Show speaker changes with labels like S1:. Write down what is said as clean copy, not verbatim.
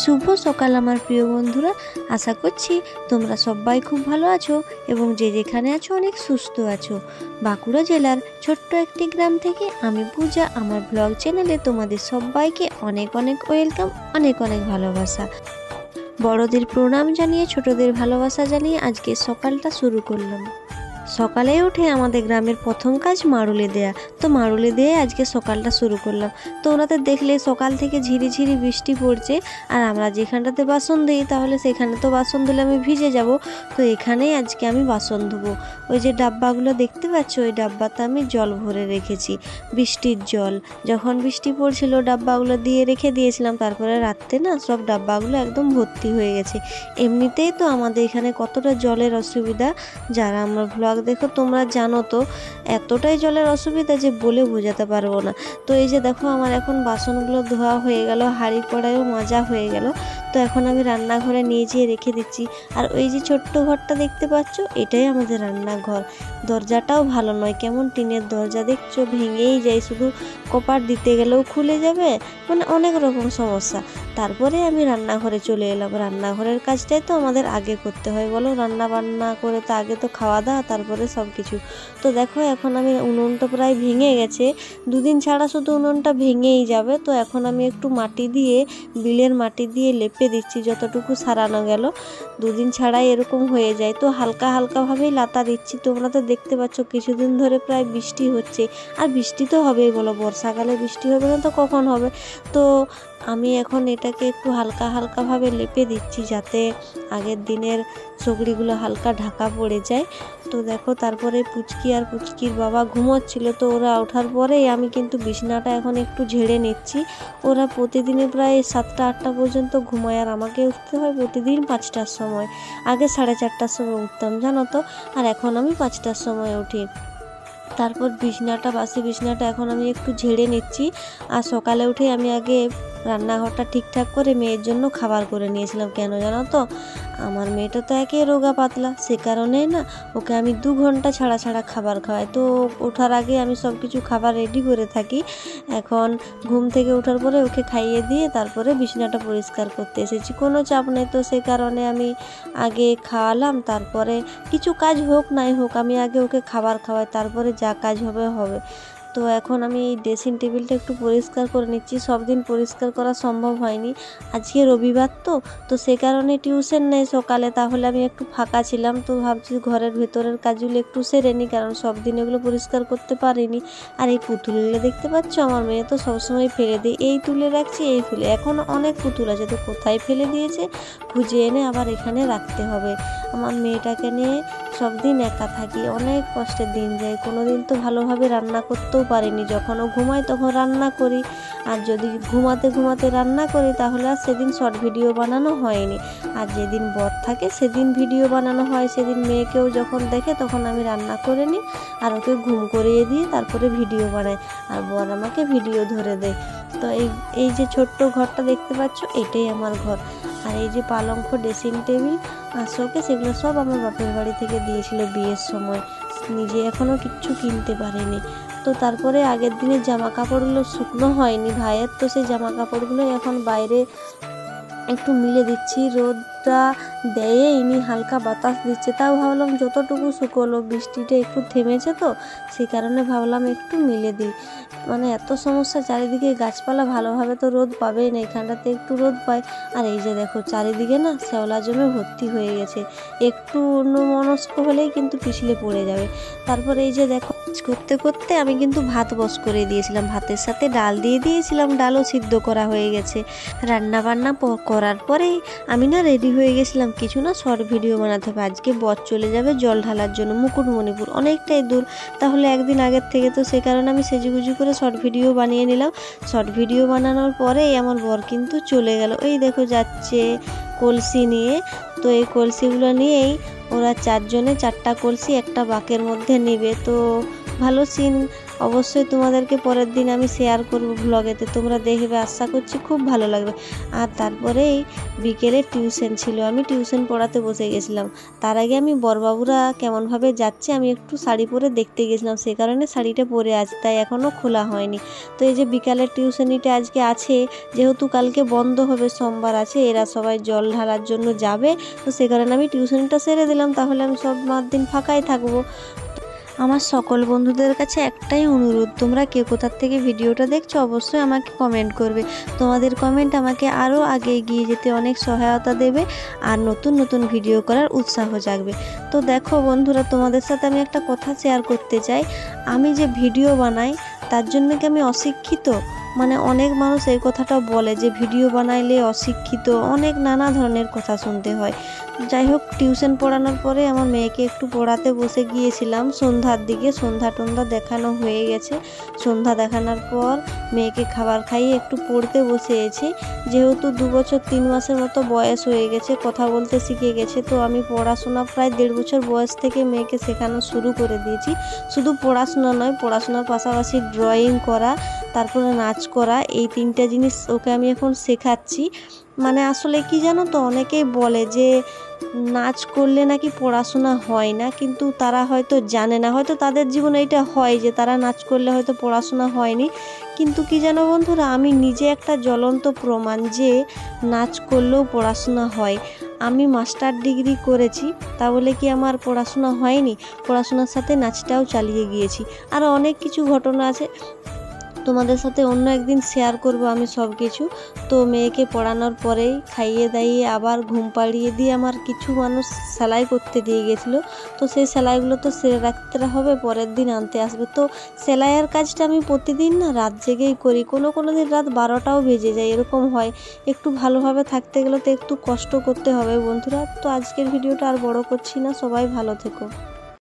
S1: শুভ সকাল আমার প্রিয় বন্ধুরা, আশা করছি তোমরা সবাই খুব ভালো আছো এবং যে যেখানে আছো অনেক সুস্থ আছো। বাঁকুড়া জেলার ছোট্ট একটি গ্রাম থেকে আমি পূজা, আমার ব্লগ চ্যানেলে তোমাদের সবাইকে অনেক অনেক ওয়েলকাম, অনেক অনেক ভালোবাসা। বড়দের প্রণাম জানিয়ে ছোটদের ভালোবাসা জানিয়ে আজকে সকালটা শুরু করলাম। সকালে উঠে আমাদের গ্রামের প্রথম কাজ মাড়ুলে দেয়া, তো মাড়ুলে দিয়ে আজকে সকালটা শুরু করলাম। তো ওনাদের দেখলে সকাল থেকে ঝিরিঝিরি বৃষ্টি পড়ছে, আর আমরা যেখানটাতে বাসন দিই তাহলে সেখানে তো বাসন দিলে আমি ভিজে যাব, তো এখানেই আজকে আমি বাসন ধুবো। ওই যে ডাব্বাগুলো দেখতে পাচ্ছ, ওই ডাব্বাতে আমি জল ভরে রেখেছি, বৃষ্টির জল। যখন বৃষ্টি পড়ছিল ডাব্বাগুলো দিয়ে রেখে দিয়েছিলাম, তারপরে রাত্রে না সব ডাব্বাগুলো একদম ভর্তি হয়ে গেছে। এমনিতেই তো আমাদের এখানে কতটা জলের অসুবিধা, যারা আমরা ব্লগ দেখো তোমরা জানো তো, এতটাই জলের অসুবিধা যে বলে বোঝাতে পারবো না। তো এই যে দেখো আমার এখন বাসনগুলো ধোয়া হয়ে গেল, হাঁড়ি কড়াইও মাজা হয়ে গেল। তো এখন আমি রান্নাঘরে নিয়ে যেয়ে রেখে দিচ্ছি। আর ওই যে ছোট্ট ঘরটা দেখতে পাচ্ছ, এটাই আমাদের রান্নাঘর। দরজাটাও ভালো নয়, কেমন টিনের দরজা দেখছো, ভেঙেই যায়, শুধু কপার দিতে গেলেও খুলে যাবে, মানে অনেক রকম সমস্যা। তারপরে আমি রান্নাঘরে চলে এলাম। রান্নাঘরের কাজটাই তো আমাদের আগে করতে হয় বলো, রান্না বান্না করে তো আগে তো খাওয়া দাওয়া, তারপরে সব কিছু। তো দেখো এখন আমি উনুনটা প্রায় ভেঙে গেছে, দুদিন ছাড়া শুধু উনুনটা ভেঙেই যাবে। তো এখন আমি একটু মাটি দিয়ে, বিলের মাটি দিয়ে লেপে দিচ্ছি যতটুকু সারানো গেল। দুদিন ছাড়াই এরকম হয়ে যায়, তো হালকা হালকাভাবেই লাতা দিচ্ছি। তোমরা তো দেখতে পাচ্ছ কিছুদিন ধরে প্রায় বৃষ্টি হচ্ছে, আর বৃষ্টি তো হবেই বলো, বর্ষাকালে বৃষ্টি হবে না তো কখন হবে। তো আমি এখন এটাকে একটু হালকা হালকাভাবে লেপে দিচ্ছি, যাতে আগের দিনের সগড়িগুলো হালকা ঢাকা পড়ে যায়। তো দেখো তারপরে পুচকি আর পুচকির বাবা ঘুমোচ্ছিল, তো ওরা ওঠার পরেই আমি কিন্তু বিছানাটা এখন একটু ঝেড়ে নিচ্ছি। ওরা প্রতিদিনই প্রায় 7টা 8টা পর্যন্ত ঘুমায়, আর আমাকে উঠতে হয় প্রতিদিন 5টার সময়। আগে 4:30টার সময় উঠতাম জানো তো, আর এখন আমি 5টার সময় উঠি। তারপর বাসি বিছানাটা এখন আমি একটু ঝেড়ে নিচ্ছি। আর সকালে উঠে আমি আগে রান্নাঘরটা ঠিকঠাক করে মেয়ের জন্য খাবার করে নিয়েছিলাম। কেন জানো তো, আমার মেয়েটা তো একে রোগা পাতলা, সে কারণে না ওকে আমি 2 ঘন্টা ছাড়া ছাড়া খাবার খাওয়াই। তো ওঠার আগে আমি সব কিছু খাবার রেডি করে থাকি। এখন ঘুম থেকে ওঠার পরে ওকে খাইয়ে দিয়ে তারপরে বিছানাটা পরিষ্কার করতে এসেছি, কোনো চাপ নেই। তো সে কারণে আমি আগে খাওয়ালাম, তারপরে কিছু কাজ হোক নাই হোক আমি আগে ওকে খাবার খাওয়াই, তারপরে যা কাজ হবে হবে। তো এখন আমি এই ড্রেসিং টেবিলটা একটু পরিষ্কার করে নিচ্ছি। সব দিন পরিষ্কার করা সম্ভব হয়নি, আজকে রবিবার তো সে কারণে টিউশন নেই সকালে, তাহলে আমি একটু ফাঁকা ছিলাম। তো ভাবছি ঘরের ভেতরের কাজগুলো একটু সেরে নিই, কারণ সব দিন এগুলো পরিষ্কার করতে পারিনি। আর এই পুতুলগুলো দেখতে পাচ্ছ, আমার মেয়ে তো সবসময় ফেলে দিই, এই তুলে রাখছি এই তুলে, এখন অনেক পুতুল আছে, তো কোথায় ফেলে দিয়েছে খুঁজে এনে আবার এখানে রাখতে হবে। আমার মেয়েটাকে নিয়ে সব দিন একা থাকি, অনেক কষ্টের দিন যায়। কোনো দিন তো ভালোভাবে রান্না করতেও পারিনি, যখন ও ঘুমায় তখন রান্না করি, আর যদি ঘুমাতে ঘুমাতে রান্না করি তাহলে আর সেদিন শর্ট ভিডিও বানানো হয়নি। আর যেদিন বর থাকে সেদিন ভিডিও বানানো হয়, সেদিন মেয়েকেও যখন দেখে তখন আমি রান্না করে নিই আর ওকে ঘুম করিয়ে দিয়ে তারপরে ভিডিও বানাই, আর বর আমাকে ভিডিও ধরে দেয়। তো এই যে ছোট্ট ঘরটা দেখতে পাচ্ছ, এটাই আমার ঘর। আর এই যে পালঙ্ক, ড্রেসিং টেবিল আর শোকেস, সেগুলো সব আমার বাপের বাড়ি থেকে দিয়েছিল বিয়ের সময়, নিজে এখনও কিচ্ছু কিনতে পারিনি। তো তারপরে আগের দিনের জামা কাপড়গুলো শুকনো হয়নি ভাইয়ের, তো সেই জামা কাপড়গুলো এখন বাইরে একটু মিলে দিচ্ছি। রোদটা দেয়নি, হালকা বাতাস দিচ্ছে, তাও ভাবলাম যতটুকু শুকোলো, বৃষ্টিটা একটু থেমেছে তো সেই কারণে ভাবলাম একটু মিলে দিই। মানে এত সমস্যা চারিদিকে, গাছপালা ভালোভাবে তো রোদ পাবেই না, এখানটাতে একটু রোদ পায়। আর এই যে দেখো চারিদিকে না শ্যাওলা জমে ভর্তি হয়ে গেছে, একটু অন্যমনস্ক হলেই কিন্তু পিছলে পড়ে যাবে। তারপরে এই যে দেখো করতে করতে আমি কিন্তু ভাত বস করে দিয়েছিলাম, ভাতের সাথে ডাল দিয়ে দিয়েছিলাম, ডালও সিদ্ধ করা হয়ে গেছে। রান্না বান্না করার পরেই আমি না রেডি হয়ে গেছিলাম, কিছু না শর্ট ভিডিও বানাতে হবে। আজকে বর চলে যাবে জল ঢালার জন্য মুকুটমণিপুর, অনেকটাই দূর, তাহলে একদিন আগের থেকে, তো সে কারণে আমি সেজেগুজি করে শর্ট ভিডিও বানিয়ে নিলাম। শর্ট ভিডিও বানানোর পরেই আমার বর কিন্তু চলে গেল, এই দেখো যাচ্ছে কলসি নিয়ে। তো এই কলসিগুলো নিয়েই ওরা 4 জনে 4টা কলসি একটা বাকের মধ্যে নেবে। তো ভালো সিন অবশ্যই তোমাদেরকে পরের দিন আমি শেয়ার করব ব্লগেতে, তোমরা দেখবে, আশা করছি খুব ভালো লাগবে। আর তারপরেই বিকেলে টিউশন ছিল, আমি টিউশন পড়াতে বসে গেছিলাম। তার আগে আমি বড়বাবুরা কেমনভাবে যাচ্ছে আমি একটু শাড়ি পরে দেখতে গেছিলাম, সে কারণে শাড়িটা পরে আছে, তাই এখনও খোলা হয়নি। তো এই যে বিকালের টিউশনিটা আজকে আছে, যেহেতু কালকে বন্ধ হবে, সোমবার আছে, এরা সবাই জল ঢালার জন্য যাবে, তো সে কারণে আমি টিউশনটা সেরে দিলাম, তাহলে আমি সোমবার দিন ফাঁকাই থাকবো। আমার সকল বন্ধুদের কাছে একটাই অনুরোধ, তোমরা কে কোথার থেকে ভিডিওটা দেখছো অবশ্যই আমাকে কমেন্ট করবে। তোমাদের কমেন্ট আমাকে আরও আগে এগিয়ে যেতে অনেক সহায়তা দেবে আর নতুন নতুন ভিডিও করার উৎসাহ জাগবে। তো দেখো বন্ধুরা, তোমাদের সাথে আমি একটা কথা শেয়ার করতে চাই। আমি যে ভিডিও বানাই তার জন্য কি আমি অশিক্ষিত? মানে অনেক মানুষ এই কথাটা বলে যে ভিডিও বানাইলে অশিক্ষিত, অনেক নানা ধরনের কথা শুনতে হয়। যাই হোক, টিউশন পড়ানোর পরে আমার মেয়েকে একটু পড়াতে বসে গিয়েছিলাম সন্ধ্যার দিকে, সন্ধ্যা টন্ধা দেখানো হয়ে গেছে। সন্ধ্যা দেখানোর পর মেয়েকে খাবার খাইয়ে একটু পড়তে বসেছি। যেহেতু 2 বছর 3 মাসের মতো বয়স হয়ে গেছে, কথা বলতে শিখে গেছে, তো আমি পড়াশোনা প্রায় 1.5 বছর বয়স থেকে মেয়েকে শেখানো শুরু করে দিয়েছি। শুধু পড়াশোনা নয়, পড়াশোনার পাশাপাশি ড্রয়িং করা, তারপরে নাচ করা, এই 3টা জিনিস ওকে আমি এখন শেখাচ্ছি। মানে আসলে কি জানো তো, অনেকেই বলে যে নাচ করলে নাকি পড়াশোনা হয় না, কিন্তু তারা হয়তো জানে না, হয়তো তাদের জীবনে এটা হয় যে তারা নাচ করলে হয়তো পড়াশোনা হয়নি। কিন্তু কি জানো বন্ধুরা, আমি নিজে একটা জ্বলন্ত প্রমাণ যে নাচ করলেও পড়াশোনা হয়। আমি মাস্টার ডিগ্রি করেছি, তা বলে কি আমার পড়াশোনা হয়নি? পড়াশোনার সাথে নাচটাও চালিয়ে গিয়েছি। আরও অনেক কিছু ঘটনা আছে, তোমাদের সাথে অন্য একদিন শেয়ার করব আমি সব কিছু। তো মেয়েকে পড়ানোর পরেই খাইয়ে দাইয়ে আবার ঘুম পাড়িয়ে দিয়ে আমার কিছু মানুষ সেলাই করতে দিয়ে গেছিলো, তো সেই সেলাইগুলো তো সেরে রাখতে হবে, পরের দিন আনতে আসবে। তো সেলাইয়ের কাজটা আমি প্রতিদিন না রাত জেগেই করি, কোনো দিন রাত 12টাও বেজে যায়, এরকম হয়। একটু ভালোভাবে থাকতে গেলে তো একটু কষ্ট করতে হবে বন্ধুরা। তো আজকের ভিডিওটা আর বড় করছি না, সবাই ভালো থেকো।